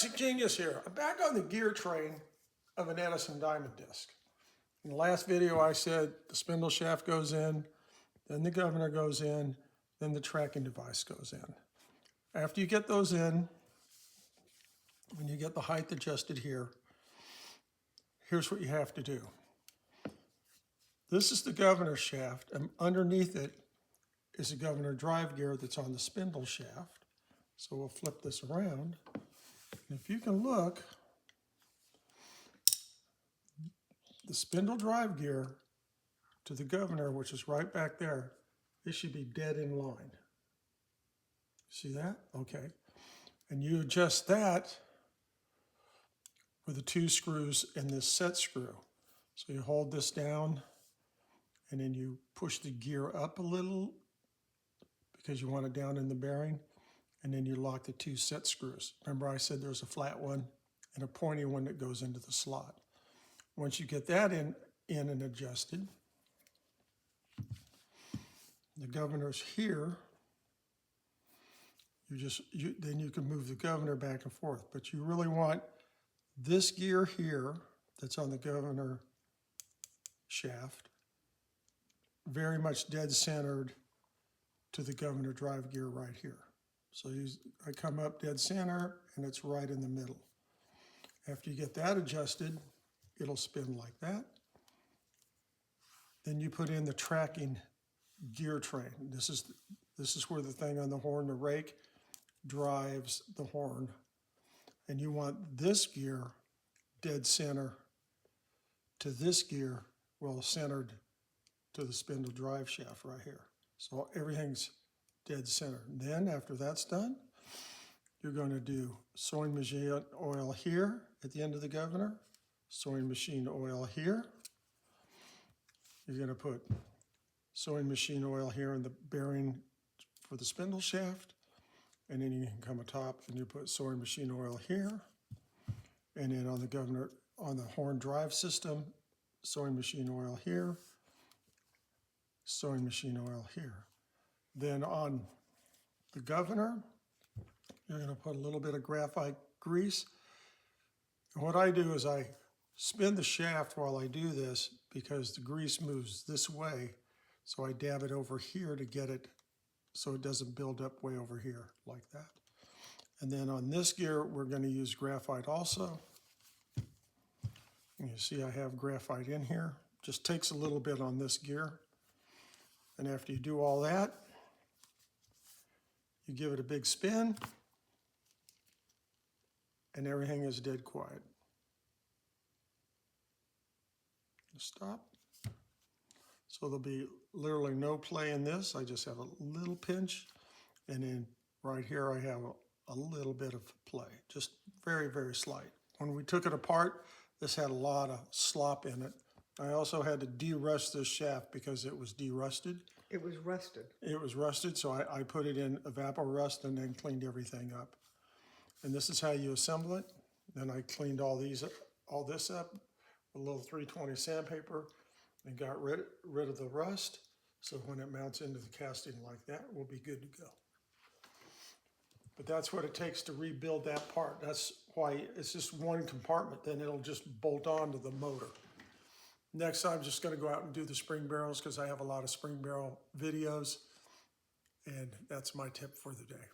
it's a genius here. I'm back on the gear train of an Edison diamond disc. In the last video I said the spindle shaft goes in, then the governor goes in, then the tracking device goes in. After you get those in, when you get the height adjusted here, here's what you have to do. This is the governor shaft, and underneath it is a governor drive gear that's on the spindle shaft. So we'll flip this around. And if you can look, the spindle drive gear to the governor, which is right back there, it should be dead in line. See that? Okay. And you adjust that with the 2 screws and this set screw. So you hold this down and then you push the gear up a little because you want it down in the bearing, and then you lock the 2 set screws. Remember I said there's a flat one and a pointy one that goes into the slot. Once you get that in and adjusted, the governor's here. Then you can move the governor back and forth, but you really want this gear here that's on the governor shaft very much dead centered to the governor drive gear right here. So I come up dead center and it's right in the middle. After you get that adjusted, it'll spin like that. Then you put in the tracking gear train. This is where the thing on the horn, the rake, drives the horn. And you want this gear dead center to this gear, well centered to the spindle drive shaft right here. So everything's dead center. And then after that's done, you're going to do sewing machine oil here at the end of the governor, sewing machine oil here. You're going to put sewing machine oil here in the bearing for the spindle shaft, and then you can come atop and you put sewing machine oil here, and then on the governor, on the horn drive system, sewing machine oil here, sewing machine oil here. Then on the governor, you're going to put a little bit of graphite grease. And what I do is I spin the shaft while I do this because the grease moves this way. So I dab it over here to get it so it doesn't build up way over here like that. And then on this gear, we're going to use graphite also. And you see I have graphite in here. Just takes a little bit on this gear. And after you do all that, you give it a big spin, and everything is dead quiet. Stop. So there'll be literally no play in this. I just have a little pinch, and then right here I have a little bit of play, just very, very slight. When we took it apart, this had a lot of slop in it. I also had to de-rust this shaft because it was de-rusted. It was rusted. It was rusted, so I put it in evapor-rust and then cleaned everything up. And this is how you assemble it. Then I cleaned all this up with a little 320 sandpaper and got rid of the rust. So when it mounts into the casting like that, we'll be good to go. But that's what it takes to rebuild that part. That's why it's just one compartment, then it'll just bolt on to the motor. Next, I'm just going to go out and do the spring barrels because I have a lot of spring barrel videos, and that's my tip for the day.